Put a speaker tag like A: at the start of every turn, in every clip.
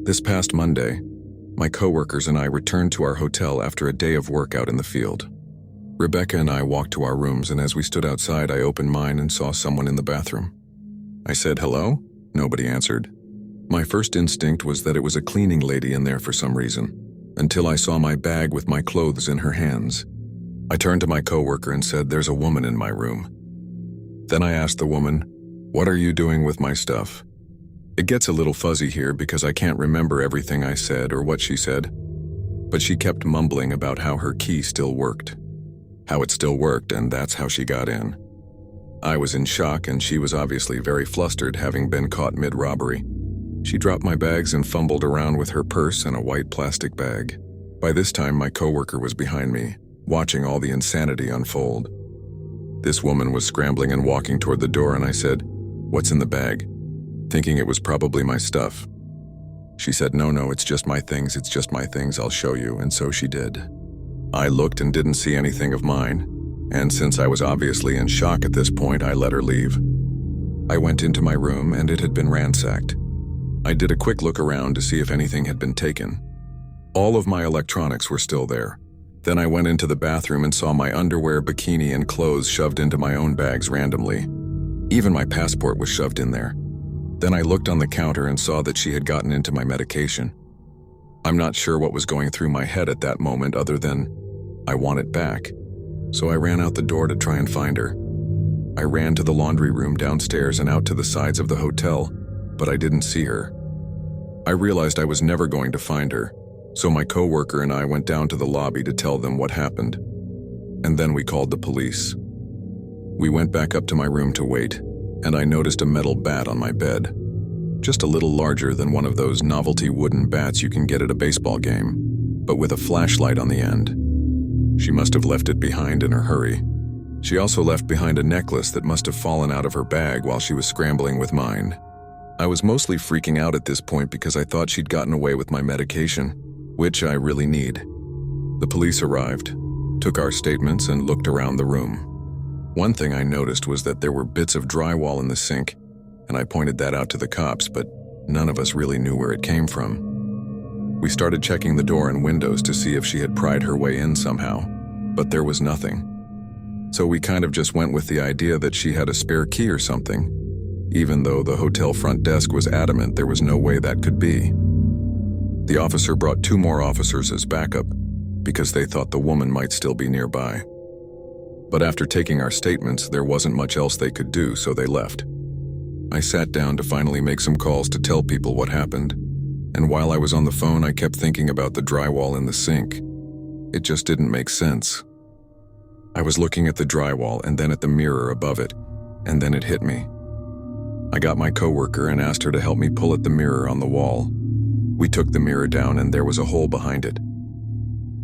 A: This past Monday, my coworkers and I returned to our hotel after a day of work out in the field. Rebecca and I walked to our rooms, and as we stood outside, I opened mine and saw someone in the bathroom. I said, "Hello?" Nobody answered. My first instinct was that it was a cleaning lady in there for some reason, until I saw my bag with my clothes in her hands. I turned to my coworker and said, "There's a woman in my room." Then I asked the woman, "What are you doing with my stuff?" It gets a little fuzzy here because I can't remember everything I said or what she said, but she kept mumbling about how her key still worked. How it still worked, and that's how she got in. I was in shock, and she was obviously very flustered, having been caught mid-robbery. She dropped my bags and fumbled around with her purse and a white plastic bag. By this time, my coworker was behind me, watching all the insanity unfold. This woman was scrambling and walking toward the door, and I said, "What's in the bag?" thinking it was probably my stuff. She said, No, it's just my things, I'll show you," and so she did. I looked and didn't see anything of mine, and since I was obviously in shock at this point, I let her leave. I went into my room, and it had been ransacked. I did a quick look around to see if anything had been taken. All of my electronics were still there. Then I went into the bathroom and saw my underwear, bikini, and clothes shoved into my own bags randomly. Even my passport was shoved in there. Then I looked on the counter and saw that she had gotten into my medication. I'm not sure what was going through my head at that moment other than, I want it back. So I ran out the door to try and find her. I ran to the laundry room downstairs and out to the sides of the hotel, but I didn't see her. I realized I was never going to find her, so my coworker and I went down to the lobby to tell them what happened. And then we called the police. We went back up to my room to wait, and I noticed a metal bat on my bed. Just a little larger than one of those novelty wooden bats you can get at a baseball game, but with a flashlight on the end. She must have left it behind in her hurry. She also left behind a necklace that must have fallen out of her bag while she was scrambling with mine. I was mostly freaking out at this point because I thought she'd gotten away with my medication, which I really need. The police arrived, took our statements, and looked around the room. One thing I noticed was that there were bits of drywall in the sink, and I pointed that out to the cops, but none of us really knew where it came from. We started checking the door and windows to see if she had pried her way in somehow, but there was nothing. So we kind of just went with the idea that she had a spare key or something, even though the hotel front desk was adamant there was no way that could be. The officer brought 2 more officers as backup because they thought the woman might still be nearby. But after taking our statements, there wasn't much else they could do, so they left. I sat down to finally make some calls to tell people what happened, and while I was on the phone, I kept thinking about the drywall in the sink. It just didn't make sense. I was looking at the drywall and then at the mirror above it, and then it hit me. I got my coworker and asked her to help me pull at the mirror on the wall. We took the mirror down and there was a hole behind it.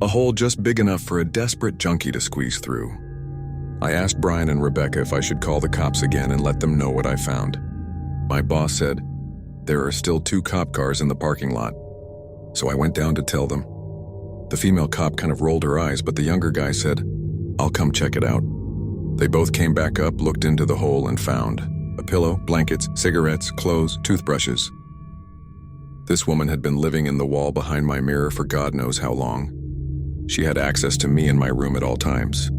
A: A hole just big enough for a desperate junkie to squeeze through. I asked Brian and Rebecca if I should call the cops again and let them know what I found. My boss said, "There are still 2 cop cars in the parking lot." So I went down to tell them. The female cop kind of rolled her eyes, but the younger guy said, "I'll come check it out." They both came back up, looked into the hole, and found a pillow, blankets, cigarettes, clothes, toothbrushes. This woman had been living in the wall behind my mirror for God knows how long. She had access to me in my room at all times.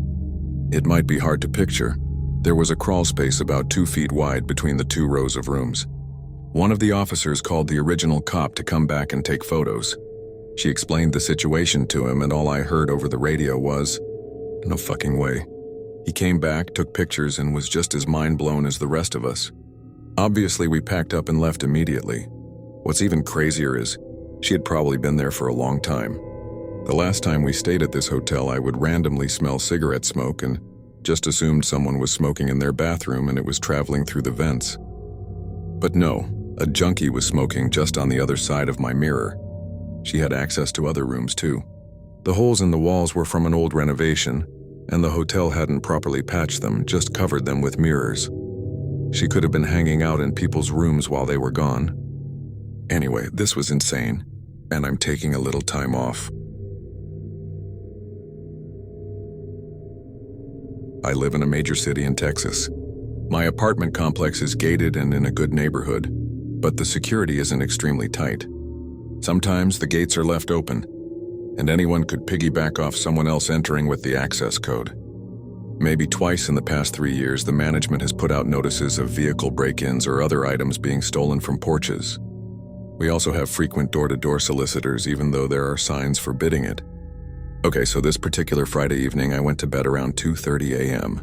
A: It might be hard to picture. There was a crawl space about 2 feet wide between the 2 rows of rooms. One of the officers called the original cop to come back and take photos. She explained the situation to him, and all I heard over the radio was, "No fucking way." He came back, took pictures, and was just as mind-blown as the rest of us. Obviously, we packed up and left immediately. What's even crazier is, she had probably been there for a long time. The last time we stayed at this hotel, I would randomly smell cigarette smoke and just assumed someone was smoking in their bathroom and it was traveling through the vents. But no, a junkie was smoking just on the other side of my mirror. She had access to other rooms too. The holes in the walls were from an old renovation, and the hotel hadn't properly patched them, just covered them with mirrors. She could have been hanging out in people's rooms while they were gone. Anyway, this was insane, and I'm taking a little time off. I live in a major city in Texas. My apartment complex is gated and in a good neighborhood, but the security isn't extremely tight. Sometimes the gates are left open, and anyone could piggyback off someone else entering with the access code. Maybe twice in the past 3 years, the management has put out notices of vehicle break-ins or other items being stolen from porches. We also have frequent door-to-door solicitors, even though there are signs forbidding it. Okay, so this particular Friday evening, I went to bed around 2:30 a.m.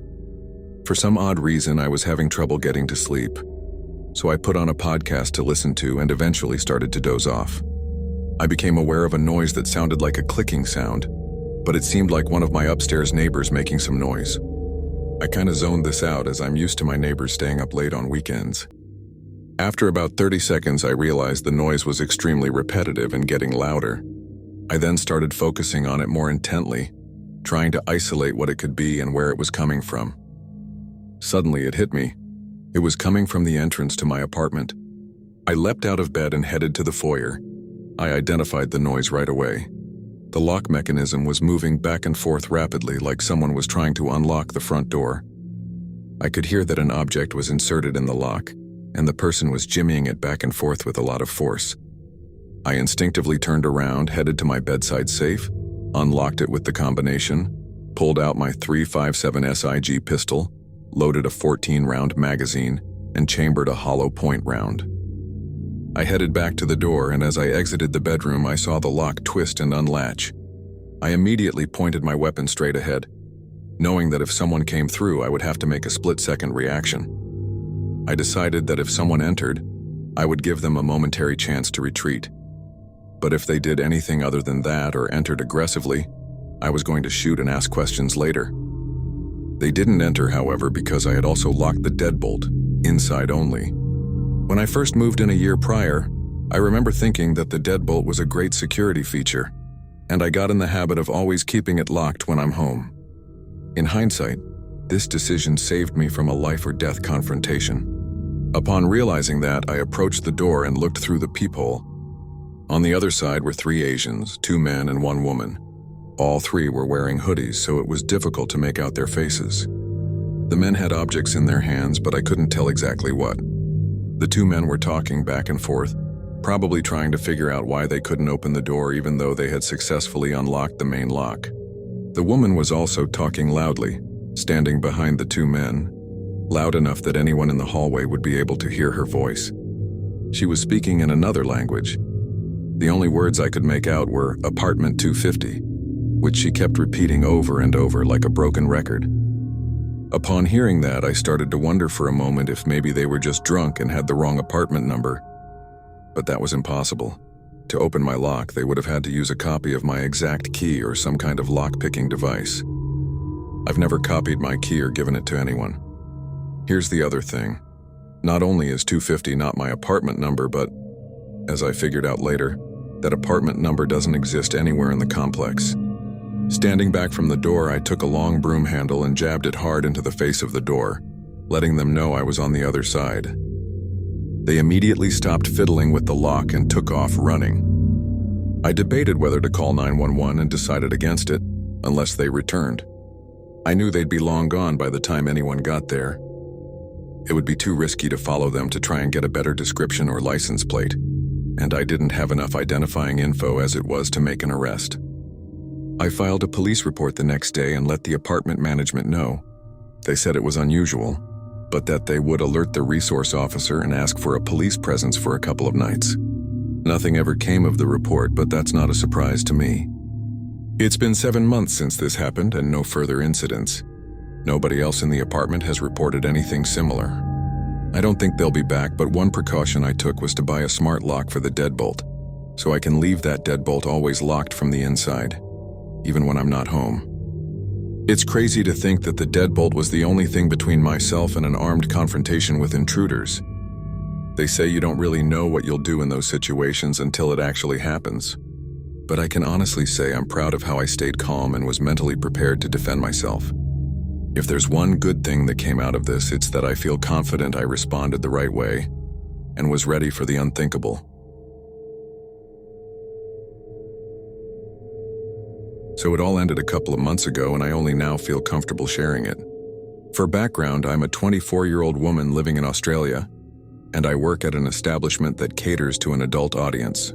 A: For some odd reason, I was having trouble getting to sleep, so I put on a podcast to listen to and eventually started to doze off. I became aware of a noise that sounded like a clicking sound, but it seemed like one of my upstairs neighbors making some noise. I kinda zoned this out as I'm used to my neighbors staying up late on weekends. After about 30 seconds, I realized the noise was extremely repetitive and getting louder. I then started focusing on it more intently, trying to isolate what it could be and where it was coming from. Suddenly, it hit me. It was coming from the entrance to my apartment. I leapt out of bed and headed to the foyer. I identified the noise right away. The lock mechanism was moving back and forth rapidly, like someone was trying to unlock the front door. I could hear that an object was inserted in the lock, and the person was jimmying it back and forth with a lot of force. I instinctively turned around, headed to my bedside safe, unlocked it with the combination, pulled out my .357 SIG pistol, loaded a 14-round magazine, and chambered a hollow point round. I headed back to the door, and as I exited the bedroom, I saw the lock twist and unlatch. I immediately pointed my weapon straight ahead, knowing that if someone came through, I would have to make a split-second reaction. I decided that if someone entered, I would give them a momentary chance to retreat. But if they did anything other than that or entered aggressively, I was going to shoot and ask questions later. They didn't enter, however, because I had also locked the deadbolt, inside only. When I first moved in a year prior, I remember thinking that the deadbolt was a great security feature, and I got in the habit of always keeping it locked when I'm home. In hindsight, this decision saved me from a life-or-death confrontation. Upon realizing that, I approached the door and looked through the peephole. On the other side were 3 Asians, 2 men and 1 woman. All 3 were wearing hoodies, so it was difficult to make out their faces. The men had objects in their hands, but I couldn't tell exactly what. The 2 men were talking back and forth, probably trying to figure out why they couldn't open the door even though they had successfully unlocked the main lock. The woman was also talking loudly, standing behind the 2 men, loud enough that anyone in the hallway would be able to hear her voice. She was speaking in another language. The only words I could make out were apartment 250, which she kept repeating over and over like a broken record. Upon hearing that, I started to wonder for a moment if maybe they were just drunk and had the wrong apartment number. But that was impossible. To open my lock, they would have had to use a copy of my exact key or some kind of lock-picking device. I've never copied my key or given it to anyone. Here's the other thing. Not only is 250 not my apartment number, but, as I figured out later, that apartment number doesn't exist anywhere in the complex. Standing back from the door, I took a long broom handle and jabbed it hard into the face of the door, letting them know I was on the other side. They immediately stopped fiddling with the lock and took off running. I debated whether to call 911 and decided against it, unless they returned. I knew they'd be long gone by the time anyone got there. It would be too risky to follow them to try and get a better description or license plate, and I didn't have enough identifying info as it was to make an arrest. I filed a police report the next day and let the apartment management know. They said it was unusual, but that they would alert the resource officer and ask for a police presence for a couple of nights. Nothing ever came of the report, but that's not a surprise to me. It's been 7 months since this happened and no further incidents. Nobody else in the apartment has reported anything similar. I don't think they'll be back, but one precaution I took was to buy a smart lock for the deadbolt, so I can leave that deadbolt always locked from the inside, even when I'm not home. It's crazy to think that the deadbolt was the only thing between myself and an armed confrontation with intruders. They say you don't really know what you'll do in those situations until it actually happens. But I can honestly say I'm proud of how I stayed calm and was mentally prepared to defend myself. If there's one good thing that came out of this, it's that I feel confident I responded the right way and was ready for the unthinkable. So it all ended a couple of months ago, and I only now feel comfortable sharing it. For background, I'm a 24-year-old woman living in Australia, and I work at an establishment that caters to an adult audience.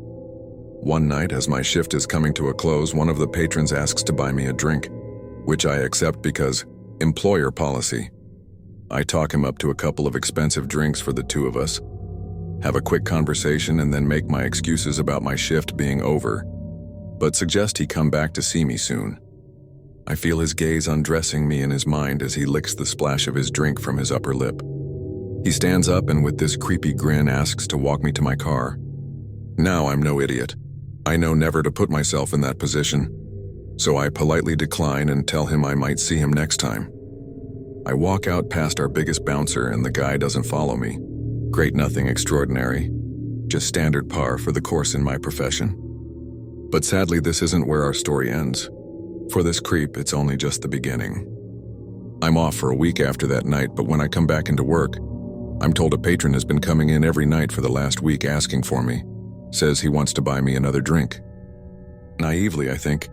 A: One night, as my shift is coming to a close, one of the patrons asks to buy me a drink, which I accept because employer policy. I talk him up to a couple of expensive drinks for the two of us, have a quick conversation, and then make my excuses about my shift being over, but suggest he come back to see me soon. I feel his gaze undressing me in his mind as he licks the splash of his drink from his upper lip. He stands up and with this creepy grin asks to walk me to my car. Now I'm no idiot. I know never to put myself in that position, so I politely decline and tell him I might see him next time. I walk out past our biggest bouncer and the guy doesn't follow me. Great, nothing extraordinary, just standard par for the course in my profession. But sadly, this isn't where our story ends. For this creep, it's only just the beginning. I'm off for a week after that night, but when I come back into work, I'm told a patron has been coming in every night for the last week asking for me, says he wants to buy me another drink. Naively, I think,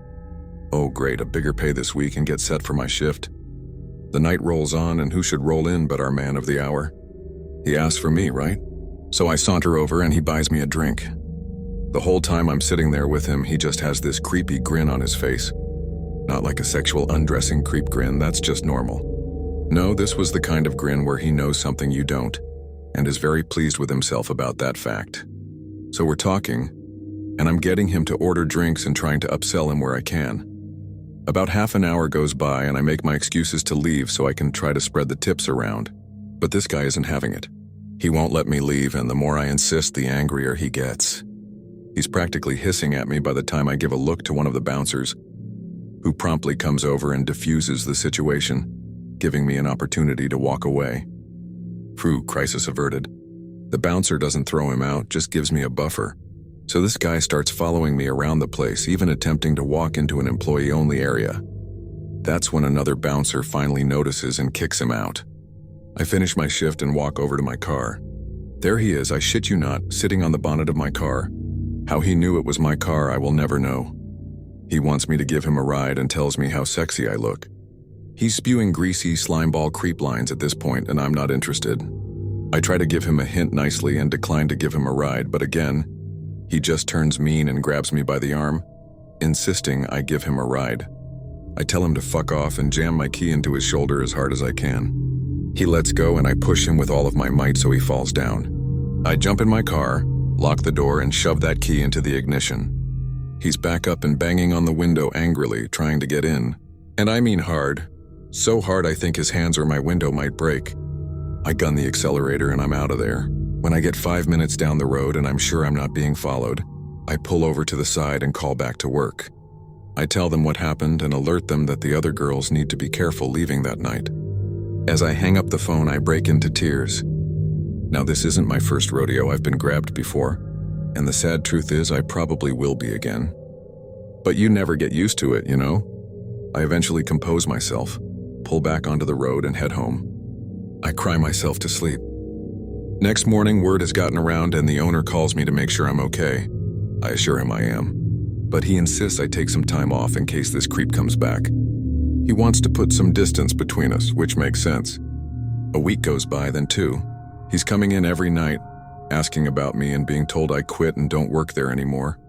A: oh great, a bigger pay this week and get set for my shift. The night rolls on, and who should roll in but our man of the hour? He asks for me, right? So I saunter over and he buys me a drink. The whole time I'm sitting there with him, he just has this creepy grin on his face. Not like a sexual undressing creep grin, that's just normal. No, this was the kind of grin where he knows something you don't, and is very pleased with himself about that fact. So we're talking, and I'm getting him to order drinks and trying to upsell him where I can. About half an hour goes by and I make my excuses to leave so I can try to spread the tips around. But this guy isn't having it. He won't let me leave, and the more I insist, the angrier he gets. He's practically hissing at me by the time I give a look to one of the bouncers, who promptly comes over and diffuses the situation, giving me an opportunity to walk away. Phew, crisis averted. The bouncer doesn't throw him out, just gives me a buffer. So this guy starts following me around the place, even attempting to walk into an employee-only area. That's when another bouncer finally notices and kicks him out. I finish my shift and walk over to my car. There he is, I shit you not, sitting on the bonnet of my car. How he knew it was my car, I will never know. He wants me to give him a ride and tells me how sexy I look. He's spewing greasy slimeball creep lines at this point, and I'm not interested. I try to give him a hint nicely and decline to give him a ride, but again, he just turns mean and grabs me by the arm, insisting I give him a ride. I tell him to fuck off and jam my key into his shoulder as hard as I can. He lets go and I push him with all of my might so he falls down. I jump in my car, lock the door, and shove that key into the ignition. He's back up and banging on the window angrily, trying to get in. And I mean hard. So hard I think his hands or my window might break. I gun the accelerator and I'm out of there. When I get 5 minutes down the road and I'm sure I'm not being followed, I pull over to the side and call back to work. I tell them what happened and alert them that the other girls need to be careful leaving that night. As I hang up the phone, I break into tears. Now, this isn't my first rodeo. I've been grabbed before, and the sad truth is I probably will be again. But you never get used to it, you know? I eventually compose myself, pull back onto the road, and head home. I cry myself to sleep. Next morning, word has gotten around and the owner calls me to make sure I'm okay. I assure him I am, but he insists I take some time off in case this creep comes back. He wants to put some distance between us, which makes sense. A week goes by, then two. He's coming in every night, asking about me and being told I quit and don't work there anymore.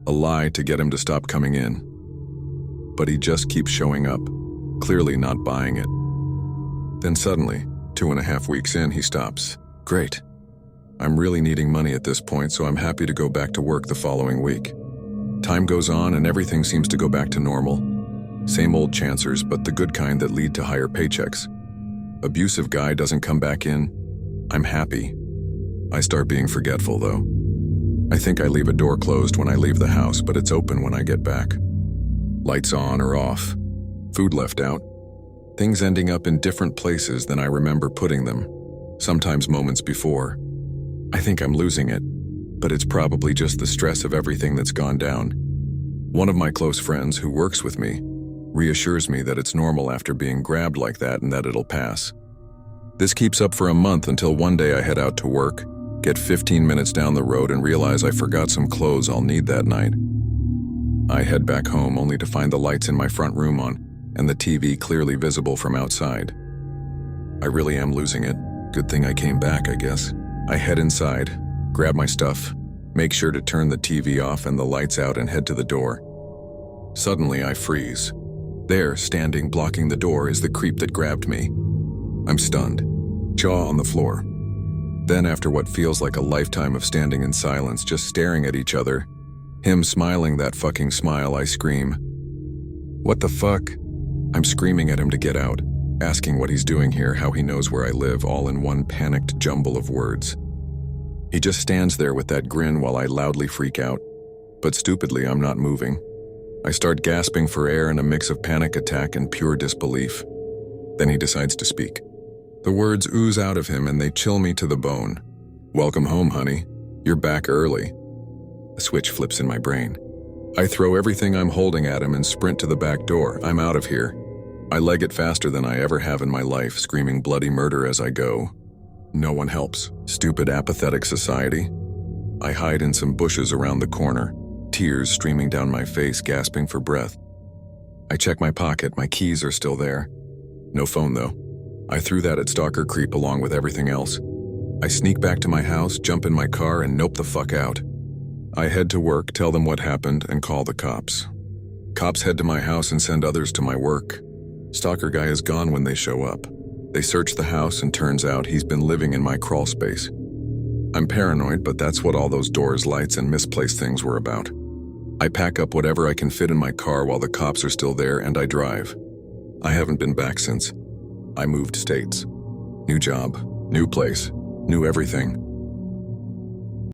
A: A lie to get him to stop coming in. But he just keeps showing up, clearly not buying it. Then suddenly, 2.5 weeks in, he stops. Great. I'm really needing money at this point, so I'm happy to go back to work the following week. Time goes on and everything seems to go back to normal. Same old chancers, but the good kind that lead to higher paychecks. Abusive guy doesn't come back in. I'm happy. I start being forgetful, though. I think I leave a door closed when I leave the house, but it's open when I get back. Lights on or off. Food left out. Things ending up in different places than I remember putting them, sometimes moments before. I think I'm losing it, but it's probably just the stress of everything that's gone down. One of my close friends who works with me reassures me that it's normal after being grabbed like that and that it'll pass. This keeps up for a month until one day I head out to work, get 15 minutes down the road and realize I forgot some clothes I'll need that night. I head back home only to find the lights in my front room on and the TV clearly visible from outside. I really am losing it. Good thing I came back, I guess. I head inside, grab my stuff, make sure to turn the TV off and the lights out and head to the door. Suddenly, I freeze. There, standing, blocking the door, is the creep that grabbed me. I'm stunned, jaw on the floor. Then, after what feels like a lifetime of standing in silence, just staring at each other, him smiling that fucking smile, I scream. What the fuck? I'm screaming at him to get out, asking what he's doing here, how he knows where I live, all in one panicked jumble of words. He just stands there with that grin while I loudly freak out. But stupidly, I'm not moving. I start gasping for air in a mix of panic attack and pure disbelief. Then he decides to speak. The words ooze out of him and they chill me to the bone. Welcome home, honey. You're back early. A switch flips in my brain. I throw everything I'm holding at him and sprint to the back door. I'm out of here. I leg it faster than I ever have in my life, screaming bloody murder as I go. No one helps. Stupid, apathetic society. I hide in some bushes around the corner, tears streaming down my face, gasping for breath. I check my pocket. My keys are still there. No phone, though. I threw that at stalker creep along with everything else. I sneak back to my house, jump in my car, and nope the fuck out. I head to work, tell them what happened, and call the cops. Cops head to my house and send others to my work. Stalker guy is gone when they show up. They search the house and turns out he's been living in my crawl space. I'm paranoid, but that's what all those doors, lights, and misplaced things were about. I pack up whatever I can fit in my car while the cops are still there and I drive. I haven't been back since. I moved states. New job, new place, new everything.